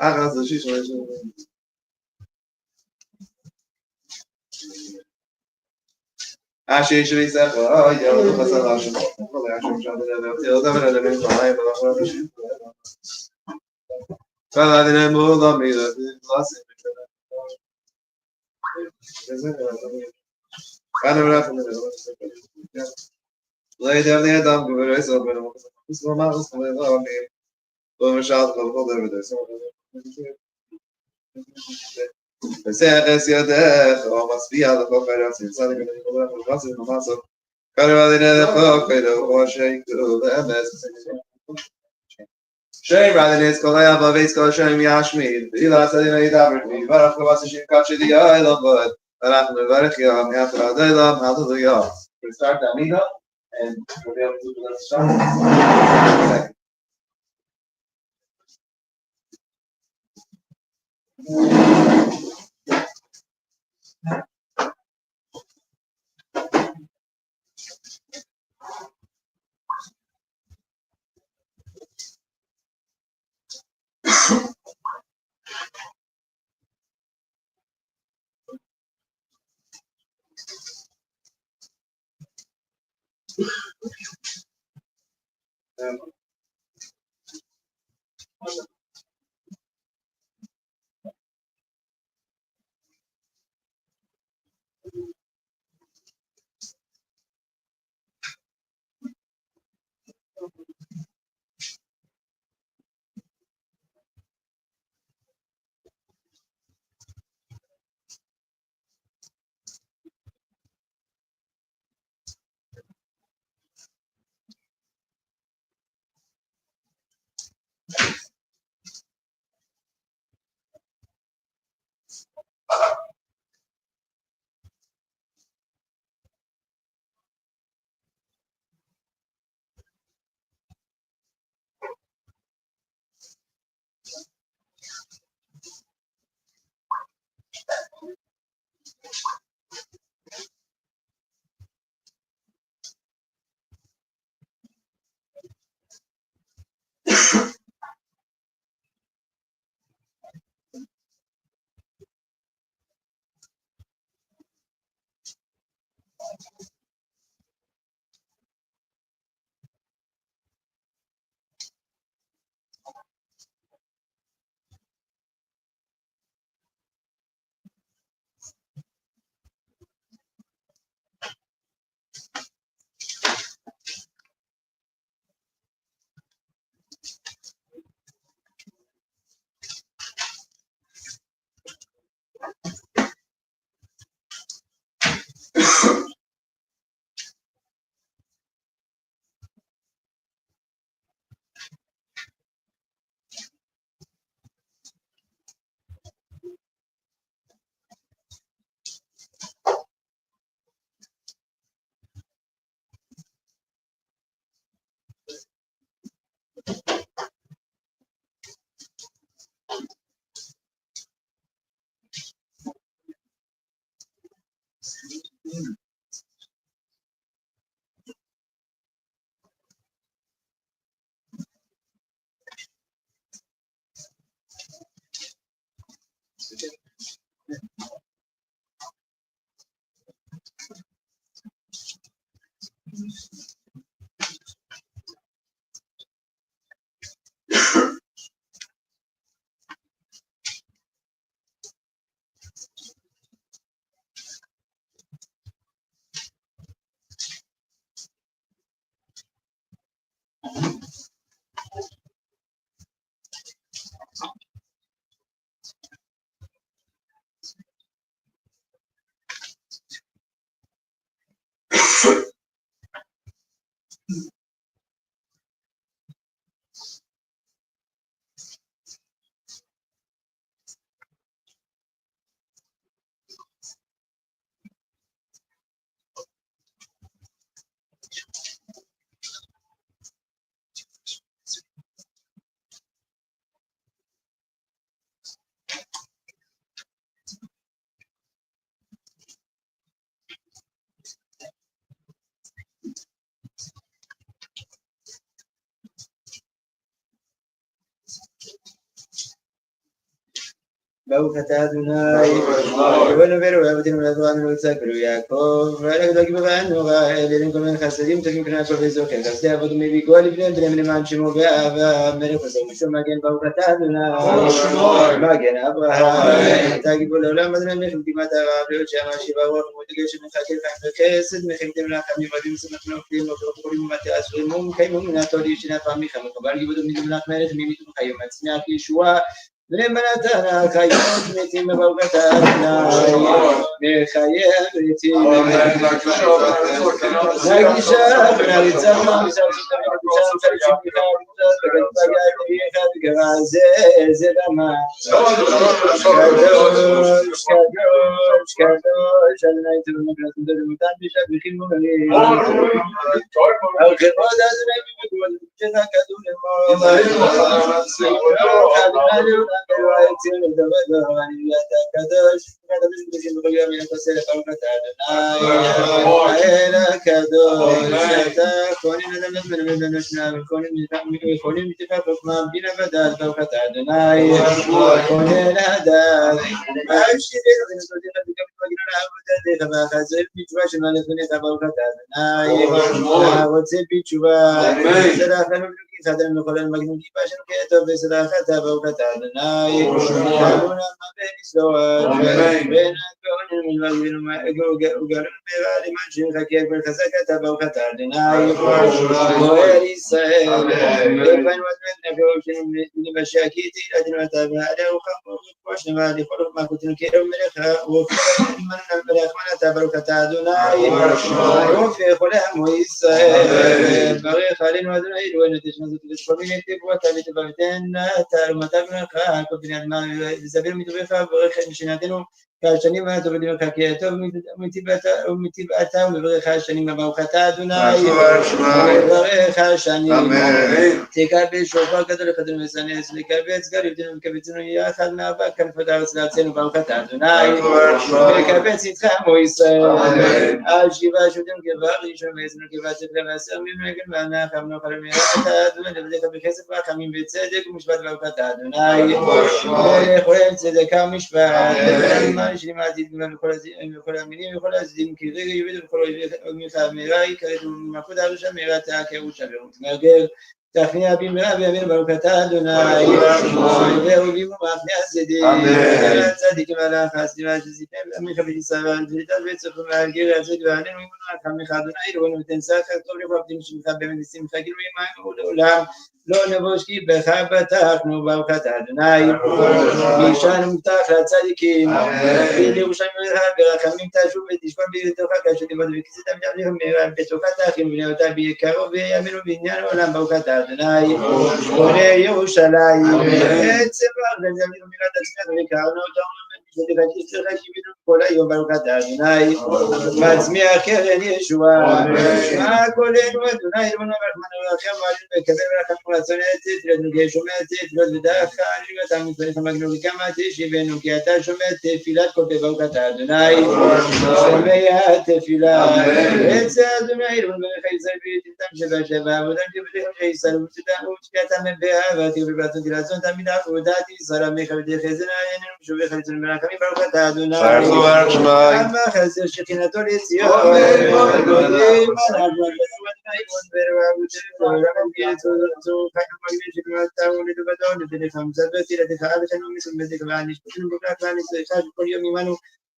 Achas the shish. Ashe should say, "Oh, yeah, look at that." Ashe, well, Ashe tried to do it. The other one didn't come. But I should. Well, I didn't move on me. The last thing. I never happened. Lay down the head down. But I saw when I was. This one was coming on me. When we shot the whole over there. So. Seches Yodech, O Masvia, the Poperas, in Sunny, and the Master, the Master. Caravadina, the Popedo, or Shake, the MS. Shame rather than Skolaya, Bavis, Kosham Yashmi, Ila Sadina Daberti, Barakavashin Kachi, the island, but Barak Varkia, after Adela, hallelujah. We start the Amiga and we'll be able to do the start. ברוך אתה אדוני, רבנו ואבותינו ולאברהם וליצחק וליעקב, ולגדול גיבורנו לאלים כל מיני חסדים טובים קנה הכל וזוכר, חסדי אבות ומביא גואל לבניהם בניהם למען שמו ואהבה, מלך חסר משום מגן ברוך אתה אדוני, מגן אברהם, אתה גיבור לעולם אדוני מלך ותקמת הרע בריאות שעמה שיבה רוח ומותגל שמחכה חיים וחסד מחייתם לכם יבדים שמחים ונופלים וחולים ומטה אסורים ומקיימו מן התורי שנפע מיכם וחבל גיבודו מדמלך מלך מימיתו חיום מצמיח ישועה ולמנתנה חיות מתים בברוכת אדוני מחייב מתים נגישה ונריצה ונריצה זה דמה קדוש קדוש קדוש אדוני תבוא נקראת דמותן בשבחים מוגנים על כבוד אדוני ובגבול שנה כדור למות אצינו דבדו אני אתה קדוש קדוש בשים בכל יום מן התוסר ברוכת אדוני האל הקדוש אתה כהנים אדם בן בן שנה וכהנים מתפק חוכמה בינה ודעת ברוכת אדוני כהן אדם אשיריך ונתותיך וגם מתמגן לעבודתך והחזר בתשובה שמה לפניך ברוכת אדוני הרוצה בתשובה סלח לנו חדן מכל המגנון כיפה של כתוב וסלחת ברוכת אדוני אלונה בן יסוד בן הגאונים וגרון מרע למען שמחכה כל חזקת ברוכת אדוני גואל ישראל לפן ודמן נבוא שנבשקיתי לדין ואתה ועדה וחמור וכבוש נבע לכל ומחותנו כאילו מלך ורחמנתה ברוכת אדוני רופא כל עמו ישראל ברך עלינו אדוני אלוהינו תשמע זאת כל מיני תבואתה ותבואתן תעלומתה בנך כל בני אדמה וזבר מטובך וברך משנתנו כשנים ואתה בדמך כי הטוב ומטבעתה וברך השנים ברוכת אדוני וברך השנים תקבל שופר גדול לחדל מסנס לקבץ גר יבדנו וקבצנו יחד מאבק כנפות הארץ לארצנו ברוכת אדוני וקבץ איתך עמו ישראל על שבעה שבטנו כבר ראשון ועשינו כבצת למעשר ממגן ואנחנו נאכל מלאכת אדוני לבדך בכסף ורחמים וצדק ומשפט ברוכת אדוני ולכולל צדקה ומשפט למען שלימדתי וכל המינים וכל הזדים כי רגע יבד וכל אויביך מהרה יקראת ומלכות הראשה מהרה תעקרו שבר ותמרגל תכניע במהרה בימינו ברוכת אדוני ואוהבים ומחנה הצדיק הצדיקים על החסדים שסיפם עמך בישראל ולתת וצריך ומהגר הצדיק ועלינו אמונו עמך אדוני אלוהינו ותן שכר טוב לבעבדים שמך באמת שמחה כאילו ימנו לעולם לא נבוש כי בך בטחנו ברוכת אדוני וישענו מובטח לצדיקים ולירושלים ברחמים תשוב ותשכון בתוכה כאשר תלמד וכיסית המתאבדים בתוכה תאכים ובני אותה ביקרו ויאמינו בעניין העולם ברוכת אדוני בונה ירושלים צבח ונזמין ומירת עצמך וקרנו אותו ותבקש לך כיבינו כל היום ברוכת אדוני מצמיח קרן ישועה שמע קולנו אדוני אלוהינו ורחמנו ורחם ועלינו וקבל ורחמנו רצון עצת ולנוגע שומע תפילות ודרך עלינו אותם מפניך מגנו וכמה תשיבנו כי אתה שומע תפילת כל פה ברוכת אדוני שומע תפילה אצל אדוני אלוהינו ברך ישראל ויתתם שבשבה עבודם כבדיכם שישראל ותקעתם באהבה ובברצון תרצון תמיד עבודת ישראל עמך ודרך חסד עינינו ושובך לצון ברחמים ברוכת אדוני כמה חסר שכינתו לציון גודים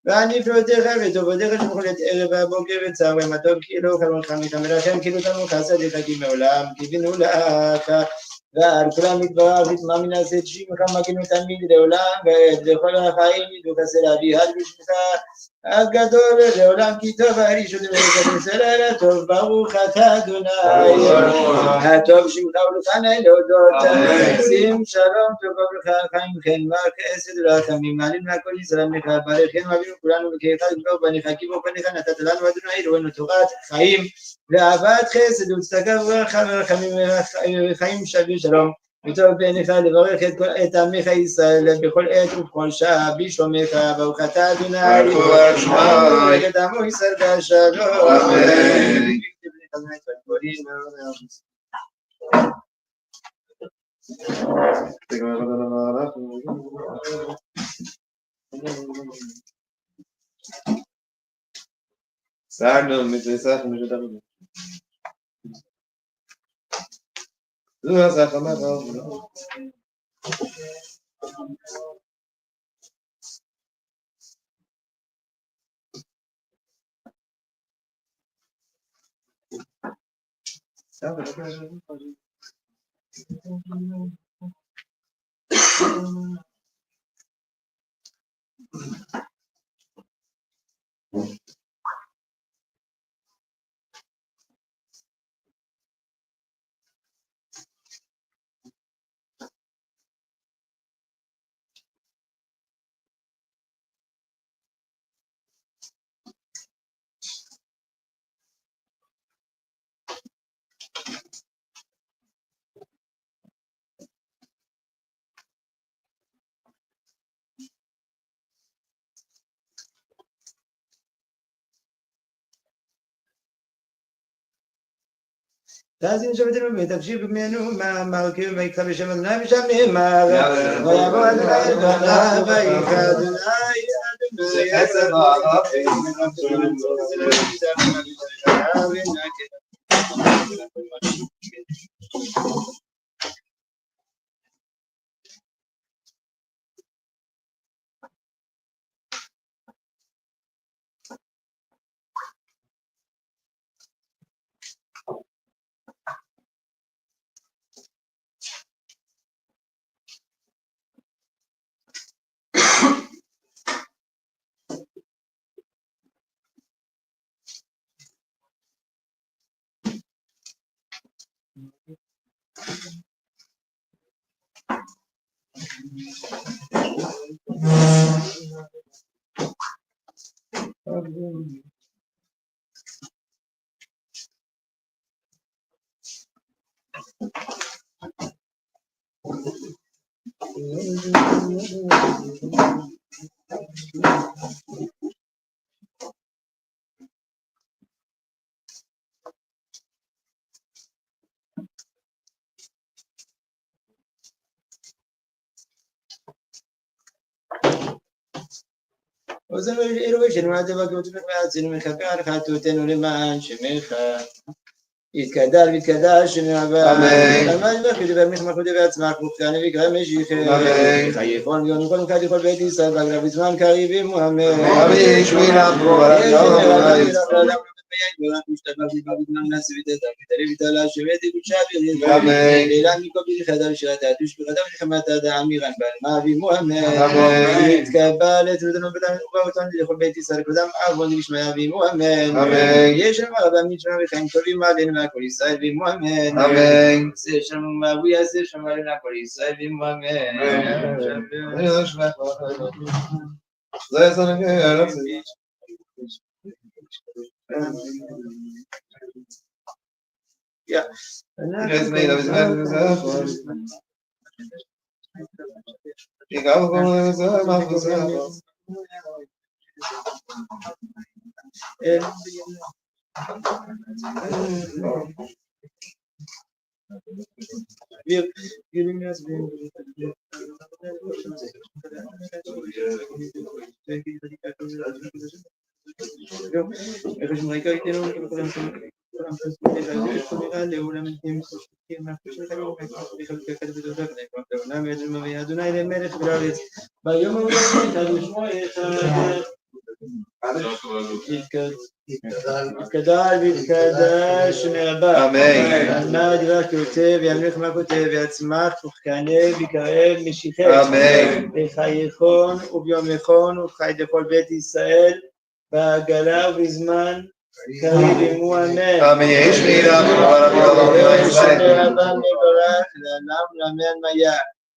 ואני פלותיך וטובותיך שמחולת ערב הבוקר וצהריים הטוב כי לא חלונך מרחם כאילו תלמוך חסדיך כי מעולם קיווינו לך ועל כולם יתברך ותמה מן עשת שמך מגינו תמיד לעולם ועד לכל החיים ידעו חסר אבי עד בשמך הגדול לעולם כי טוב הראשון ולכסל על הטוב ברוך אתה אדוני הטוב שמך ולפני להודות שים שלום טוב ברוך חיים חן וחסד ורחמים מעלים לכל ישראל עמך ברכנו אבינו כולנו וכאחד טוב בניך כי בו פניך נתת לנו אדוני אלוהינו תורת חיים ואהבת חסד וצדקה וברכה ורחמים וחיים שווה שלום וטוב בעיניך לברך את עמך ישראל בכל עת ובכל שעה בשלומך ברוך אתה אדוני את עמו ישראל בשלום אמן סערנו מתריסח ומשותף. זו עשה חמר. תאזין שבתנו ותקשיב ממנו מה מרכיב ויקרא בשם אדוני משם נאמר ויבוא אדוני אל בניו ויקרא אדוני עוזרנו אלוהי שנולד בגאות ובעצינו מכפר חטאותינו למען שמך יתקדש ויתקדש שנעבר אמן וכדי ברמך מלכותי בעצמך וכתני ויקרא משיחך חייכון ויון כל מכד לכל בית ישראל והגרב בזמן קריב עמו אמן אמן שמירה ברורה ורק משתבח לבא בזמן נעשה ותדע ותריב ותעלה שבת ותושב אמן אילן מכל בלחדה ושרתה תושבחתה ונחמת אדם מירן בעלמה ואמו אמן אמן יתקבל את רדנו ובאותנו לכל בית ישראל קודם אבון לשמיה ואמו אמן אמן יש לנו רבה מצ'מה וחיים טובים עלינו מהכל ישראל ואמו אמן אמן עשה שלנו מהבוי עשה שלנו עלינו הכל ישראל ואמו אמן זה סנגר Ja. יתקדש ויתקדש נאבא אמן על מה הדבר כותב וימלך מה כותב ויצמח וכהנה ויקרב משיחך אמן בחייכון וביומכון ובחי לכל בית ישראל בעגלה ובזמן קריב עמו אמן אמן יהי שמירה ברורה שנאבא מברך לעולם לאמן מיה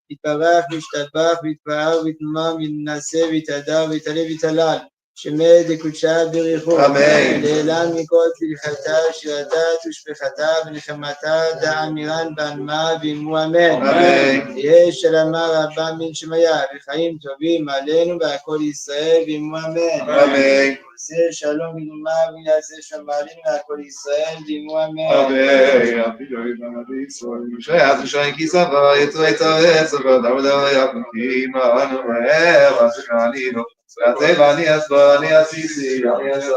יתברך וישתבח ויתפאר ויתנומם ויתנשא ויתהדר ויתעלה ויתהלל שמד יקודשה בריחו. אמן. לעילם מכל פלחתה, שירתה, ושפחתה, ונחמתה, דאמירן בעלמה, ואימו אמן. אמן. יהיה שלמה רבה מן שמיה, וחיים טובים עלינו ועל כל ישראל, ואימו אמן. אמן. עושה שלום ונאמר, ויעשה שמרים ועל כל ישראל, ואימו אמן. אמן. שייך לשיים כיסבה, יצרי צרי צבא, דרדה יקוקים, אנו מהר, אשכנינו. והטבע אני אסבא, אני עשיתי, אני אסבא,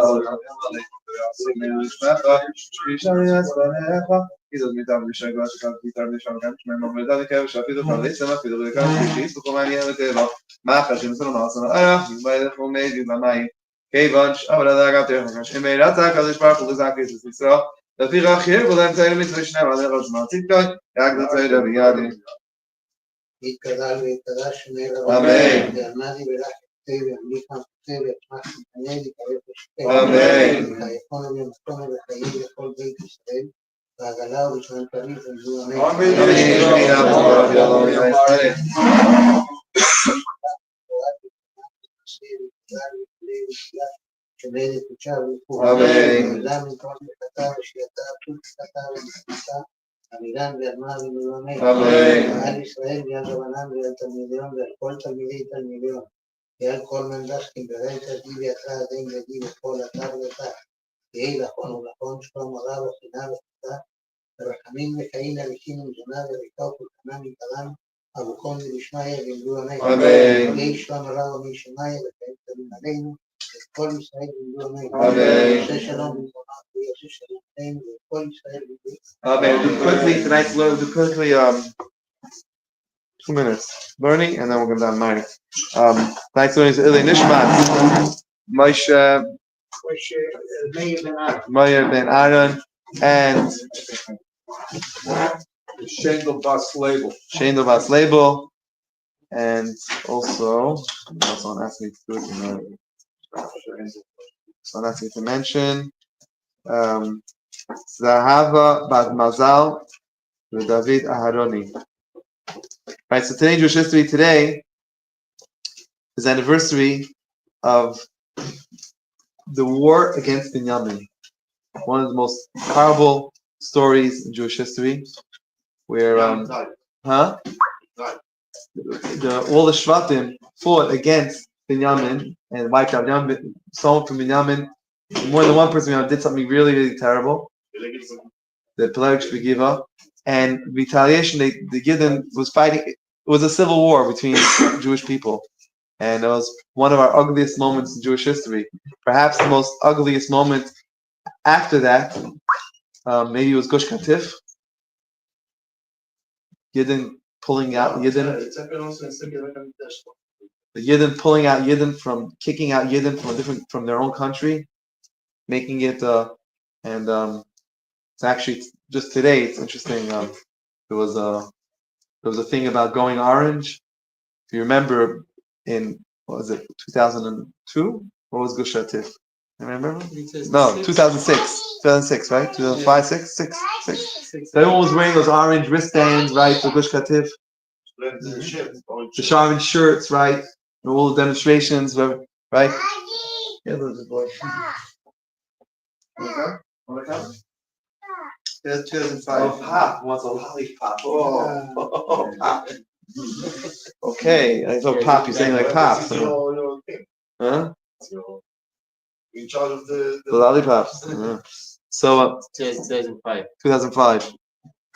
שאני אסבא, כי זאת מיטה ולשגע שקלתי תר נשם גם שמי ממלדה לקרב שאפידו חליצה מפידו ולקרב שלישי סוכו מעניין וטבע מאחר שמסלו מעשנו יובאי לכו מיידי במים כיוון אבל הדאגה תרחק שמי רצה קדוש ברוך הוא לזעק את ישראל לפי רחיר ולהם צעיר מצווה שניהם על הראש מעציתקוי יגד צעיר בידי יתקדל ויתקדש שמי אמן ואלמדי ולך תביא עמליכם תביא את מחמני לקרב לשתי אמן חייכון ומקום וחיים לכל בית ישראל והגלה ובשמן פריז ונזו אמן שמי לקודשה ולכו ולם מכל מחתה ושייתה תות חתה ומשפטה עמידן ואדמה ומלומד ועל ישראל ויד רבנן ויד תלמידיון ועל כל תלמידי תלמידיון ועל כל מנדחקים וראי תזיב יתך עדים ידי וכל אתר ואתר יהי לכון ולכון שלום הרב וחינה וחתה ורחמים וחיים הליכים ומזונה וריקה ופולחנה מתרם אבוקון ולשמיה וימדו אמן יהי שלום הרב ומי שמיה וחיים תלים עלינו וכל ישראל וימדו אמן עושה שלום במקומה ויעשה שלום עלינו וכל ישראל וימדו Amen. Do quickly tonight's learn. Do quickly 2 minutes learning, and then we'll go down mine. Tonight's learning is Ili Nishmat, Moshe, Meir ben Aaron, and Shendel Bas Label. Shendel Bas Label, and also someone asked me to do it. Someone asked me to mention. Zahava Bat Mazal with David Aharoni. Right, so today, Jewish history today is the anniversary of the war against Binyamin. One of the most horrible stories in Jewish history, where all the Shvatim fought against Binyamin and wiped out Binyamin. Someone from Binyamin, more than one person did something really, really terrible. The Peleg Shvigiva, and retaliation. The Yidden was fighting. It was a civil war between Jewish people, and it was one of our ugliest moments in Jewish history. Perhaps the most ugliest moment after that, maybe it was Gush Katif. Yidden pulling out Yidden. The Yidden pulling out Yidden from kicking out Yidden from their own country, making it it's actually just today. It's interesting. There was a thing about going orange. If you remember, in what was it, 2002? What was Gush Katif? Remember? No, 2006. 2006, right? 2005, six. So everyone was wearing those orange wristbands, right, for Gush Katif. The orange shirts, right? And all the demonstrations, right? Yeah, little boy. Okay. 2005. Oh, Pop wants a lollipop. Oh, Pop. Okay, I thought Pop, you're saying like Pop. Huh? In charge of the lollipops. So 2005. 2005.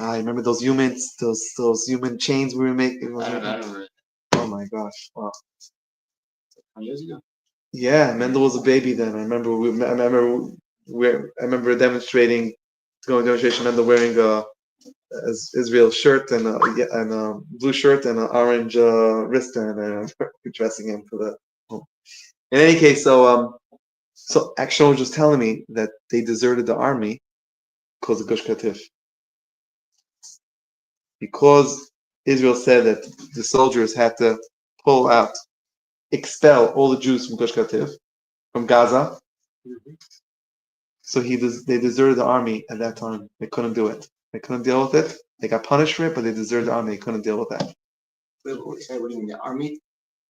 I remember those humans, those human chains we were making. I don't remember. Oh my gosh! Wow. 10 years ago. Yeah, Mendel was a baby then. I remember demonstrating, going to demonstration. Mendel wearing a Israel shirt and a blue shirt and an orange wristband, and dressing him for the. In any case, so Action was just telling me that they deserted the army because of Gush Katif. Because Israel said that the soldiers had to expel all the Jews from Gush Katif, from Gaza. So they deserted the army at that time. They couldn't do it. They couldn't deal with it. They got punished for it, but they deserted the army. They couldn't deal with that. Wait, what do you mean, the army?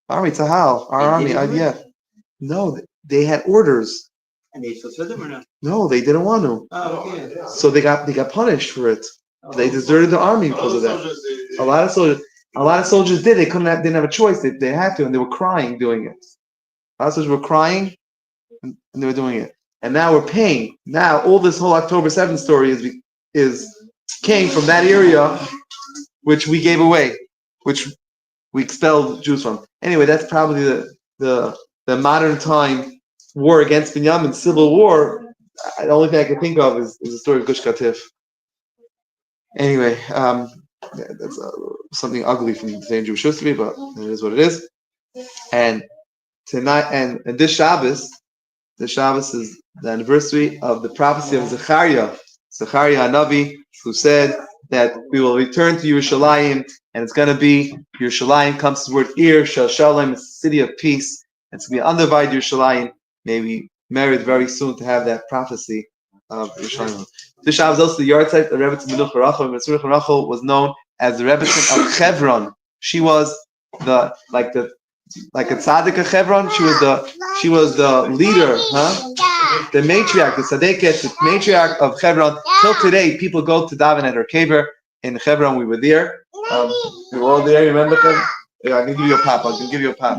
Army, Tahal, our army, IDF. No, they had orders. And they fulfilled them or not? No, they didn't want to. Oh, okay. So they got punished for it. They deserted the army because of that. A lot of soldiers did. They didn't have a choice. They had to, and they were crying doing it. A lot of soldiers were crying, and they were doing it. And now we're paying. Now all this whole October 7th story came from that area, which we gave away, which we expelled Jews from. Anyway, that's probably the modern time war against Binyamin, civil war. The only thing I can think of is the story of Gush Katif. Anyway, that's something ugly from the same Jewish history, but it is what it is. And tonight, and this Shabbos is the anniversary of the prophecy of Zechariah Hanavi, who said that we will return to Yerushalayim, and it's going to be Yerushalayim comes to the word Ir Shel Shalom, it's a city of peace. It's going to be undivided Yerushalayim. May we merit very soon to have that prophecy of Yerushalayim. This Shabbos is also the yahrzeit of Rebbetzin Mincha Maariv. Mincha Maariv was known as the Rebbetzin of Hebron. She was like a tzaddik of Hebron. She was the leader, the matriarch, the tzaddiket, the matriarch of Hebron. Till today, people go to daven at her kever in Hebron. We were there. We were all there. Remember them? Yeah, I can give you a pop. I'll give you a pop.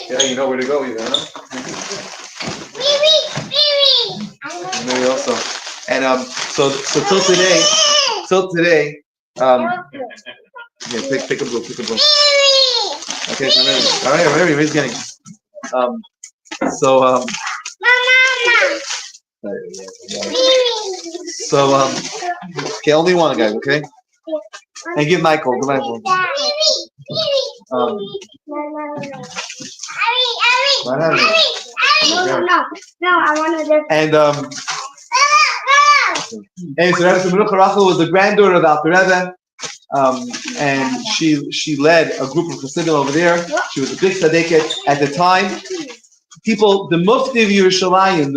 Yeah, you know where to go, you know. Maybe also, and so till today, yeah, pick a book. Okay, so all right, everybody's getting. Okay, only one guy, okay? And give Michael. No, I want to. And so Rebbe Mincha Maariv was the granddaughter of Alter Rebbe, and she led a group of Chassidim over there. She was a big tzaddiket at the time. The Mufti of Yerushalayim,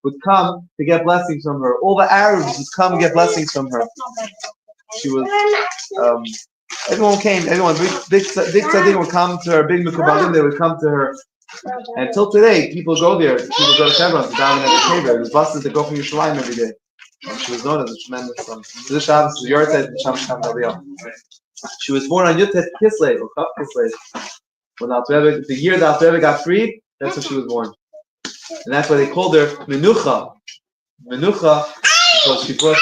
would come to get blessings from her. All the Arabs would come and get blessings from her. She was, everyone came, big tzaddik would come to her, big mekubalim, they would come to her. And until today, people go there. People go to Hebron to daven at the Kever. It was buses that go from Yerushalayim every day. And she was known as a tremendous this Shabbos is yahrzeit and Sham Sham Aliyah. She was born on Yutet Kislev, or Chav Kislev. When the year that Alter Rebbe got freed, that's when she was born. And that's why they called her Menucha. Menucha, because she brought.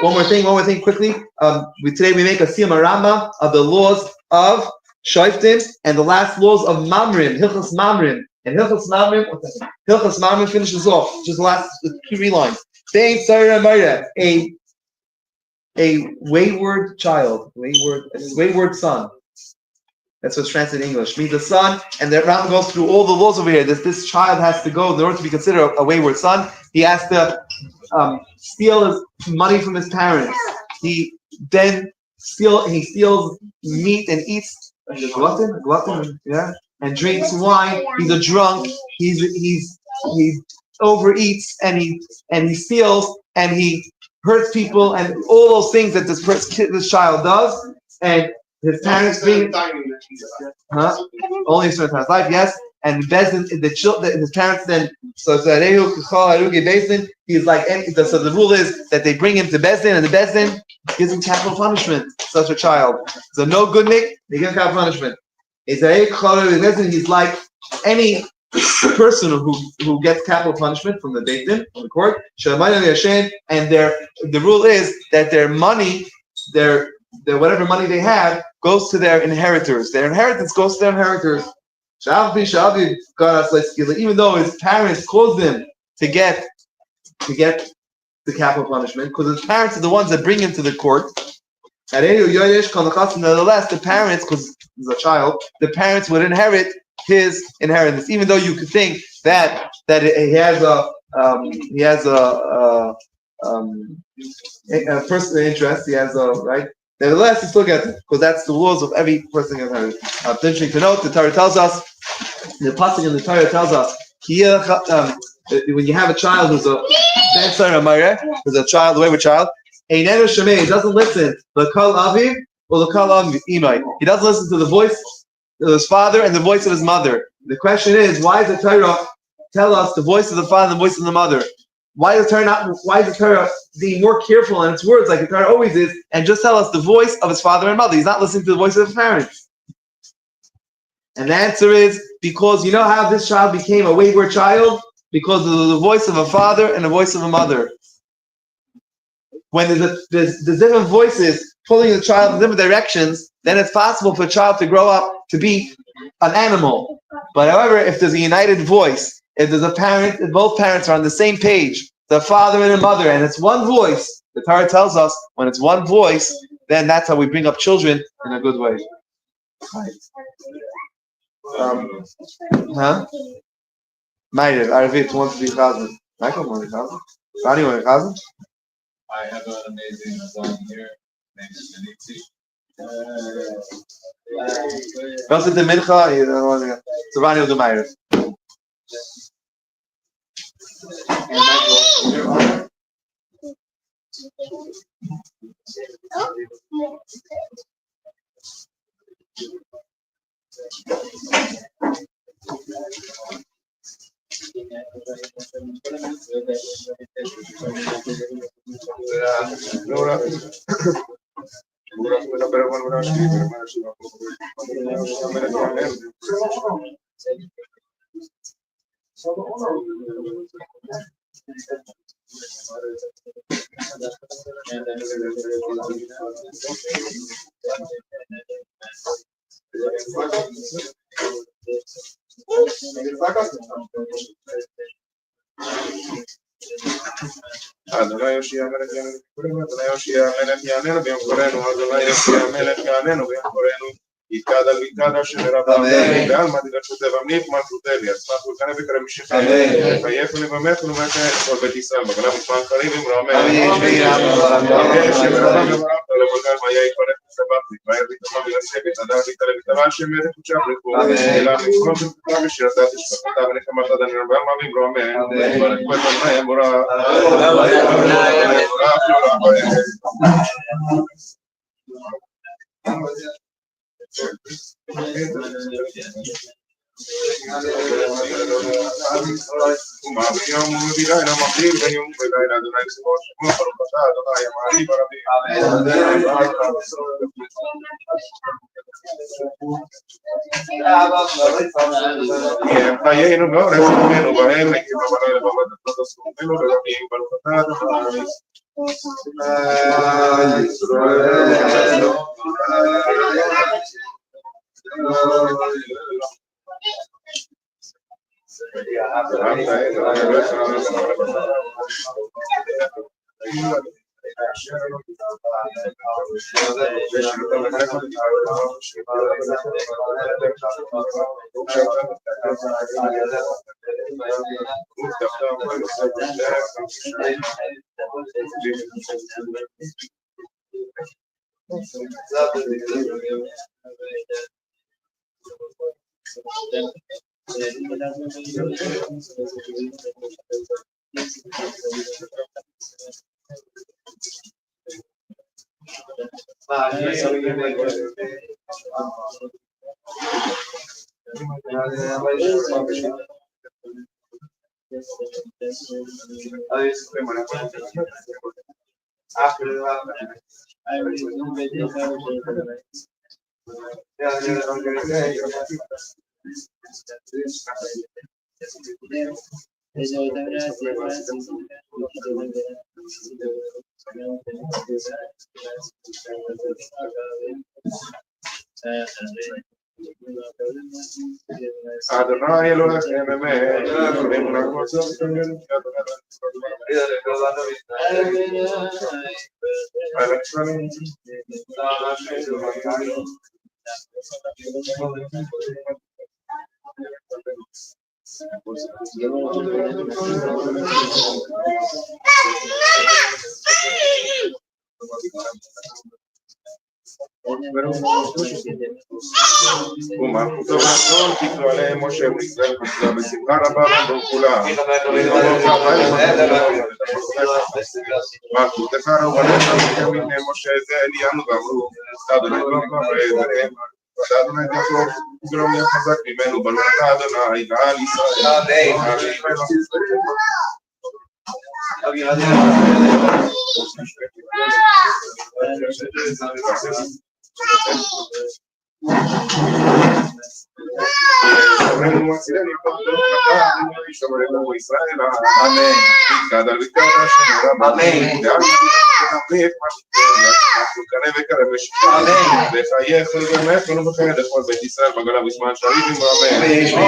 One more thing, quickly. Today we make a Siyam Rama of the laws of Shoftim and the last laws of Mamrim, Hilchos Mamrim. And Hilchos Mamrim finishes off, just the last 3 lines. A wayward child, wayward son. That's what's translated in English. Means the son, and the Ram goes through all the laws over here. This child has to go in order to be considered a wayward son. He has to steal his money from his parents. He steals meat and eats glutton, yeah, and drinks wine. He's a drunk. He overeats and he steals and he hurts people and all those things that this child does. And his parents bring only a certain time of life, yes. And Bezdin, his parents then, so he's like, so the rule is that they bring him to Bezdin, and the Bezdin gives him capital punishment. Such a child, so no good nick, they give him capital punishment. He's like any person who gets capital punishment from the Beit Din, from the court. And the rule is that their money, their whatever money they have, goes to their inheritors. Their inheritance goes to their inheritors. Even though his parents caused them to get the capital punishment, because his parents are the ones that bring him to the court. Nevertheless, the parents, because he's a child, the parents would inherit his inheritance. Even though you could think that he has a personal interest, he has a right. Nevertheless, you still get it, because that's the laws of every person in inheritance. It's interesting to note, the Torah tells us, the pasuk in the Torah tells us, when you have a child who's a wayward child, Einenu Shemei, he doesn't listen. L'kol aviv or l'kol imai. He doesn't listen to the voice of his father and the voice of his mother. The question is, why does the Torah tell us the voice of the father and the voice of the mother? Why is the Torah being more careful in its words, like the Torah always is, and just tell us the voice of his father and mother? He's not listening to the voice of his parents. And the answer is because you know how this child became a wayward child? Because of the voice of a father and the voice of a mother. When there's different voices pulling the child in different directions, then it's possible for a child to grow up to be an animal. But however, if there's a united voice, if there's a parent, if both parents are on the same page, the father and the mother, and it's one voice, the Torah tells us when it's one voice, then that's how we bring up children in a good way. Maariv, Arvit wants to be Chazan. Michael wants to be Chazan. Ronnie wants to be Chazan. I have an amazing song here. Named Goes to the Mincha. So Ronnie will do Maariv. Adonai Yoshia Melech Yanenu, Adonai Yoshia Melech Yanenu, B'Yom Korenu, Adonai Yoshia Melech Yanenu, B'Yom Korenu, Yitkad al Yitkad Asher Rabba Avdei, Be'alma Tigashutev Amnit Malchutevi, Asmach Vulkane V'Karem Mishichem, Chayef U'Nivamech U'Numech Kol Bet Yisrael, B'Galam U'Shman Karim V'Mroameh, Yeshem Rabba V'Barak, Le'Molgal Maya Yikorech V'Shabbat, V'Yir V'Tamam V'Yaseh V'Tadar V'Tale V'Tamal Shem Melech U'Shab L'Chu, Elam Yisrom V'Tam V'Shiratat V'Shpachatav V'Nechamat Adonai B'Alma V'Mroameh, Barak V'Adonai Borah. Adonai Elohim Emet, Emunah Kotzot Adonai ומלכותו ורצון תיתנו עליהם משה וישראל חסדה בשמחה רבה וברוך כולם. מלכותך רבניך בנימין משה זה עלינו ואמרו אדוני לא כבר וידעם אדוני יעקב גרום להיות חזק ממנו בלוך אדוני ועל ישראל. Sobreno Marcelo, sobre como Israel, amén. Cada victoria será amén. De alma de amén. De Jayex, de Mesco, no me de por Israel, para la misma Sharif, amén.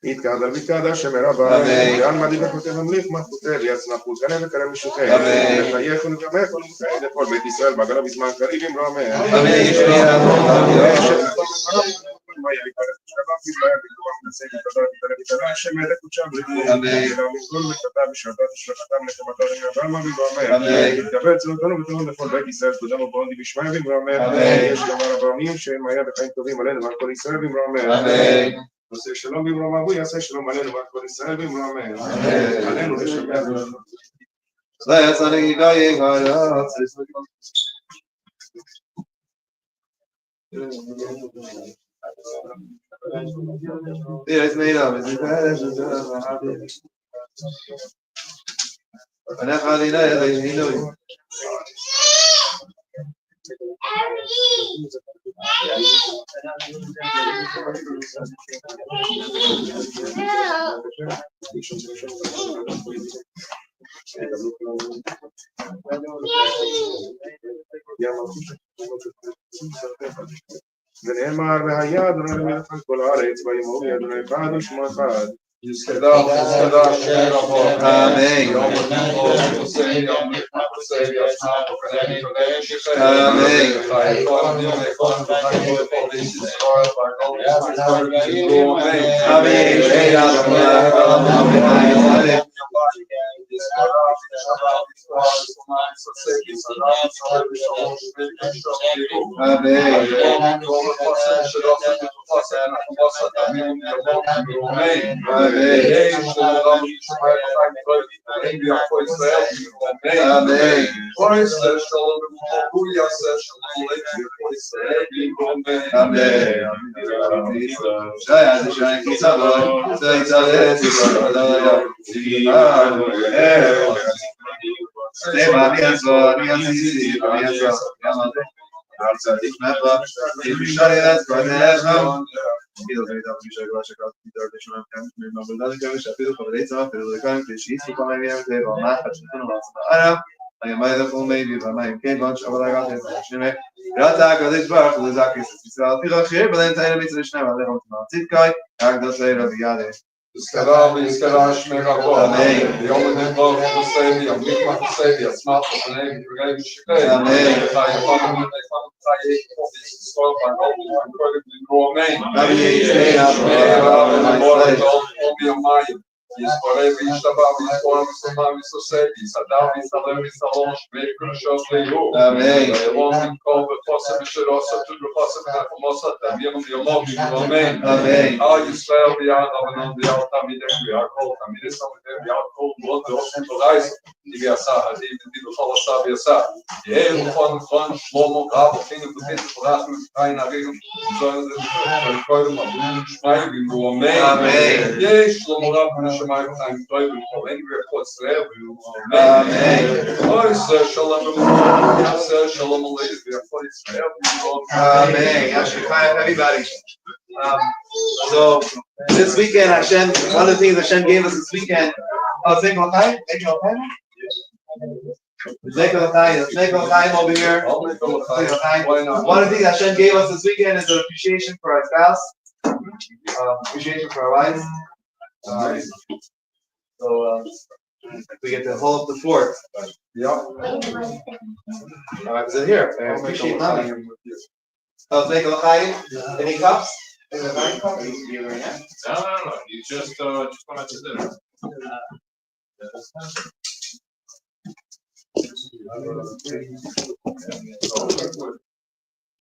יתקדל ויתקדל שמרבה, ועלמא דיבר כותב המליך מחותל, יצנחו כנראה וכנראה משותל, וחייכו וגמכו ומתעד לכל בית ישראל, בהגנה בזמן קריב עם רומם. יתקבל צלותנו ותנו לכל בית ישראל, תודה ובעודי בשמיים במרומם, יש לומר הבאמים שאין מעיה וחיים טובים עלינו ועל כל ישראל במרומם. עושה שלום במרומם, הוא יעשה שלום עלינו ועל כל ישראל במרומם. עלינו לשמר. לא יצא נגיגי גרץ. There's made up, it's ונאמר והיה אדוני למלך על כל הארץ ויאמרו לי אדוני אחד ושמו אחד. So this weekend, Hashem, one of the things Hashem gave us this weekend, Snake L'chaim over here. One of the things Hashem gave us this weekend is an appreciation for our spouse, appreciation for our wives. We get to hold up the fort. Yeah. All right, so here, appreciate mommy. Snake L'chaim, any cups? No. You just wanted to do it.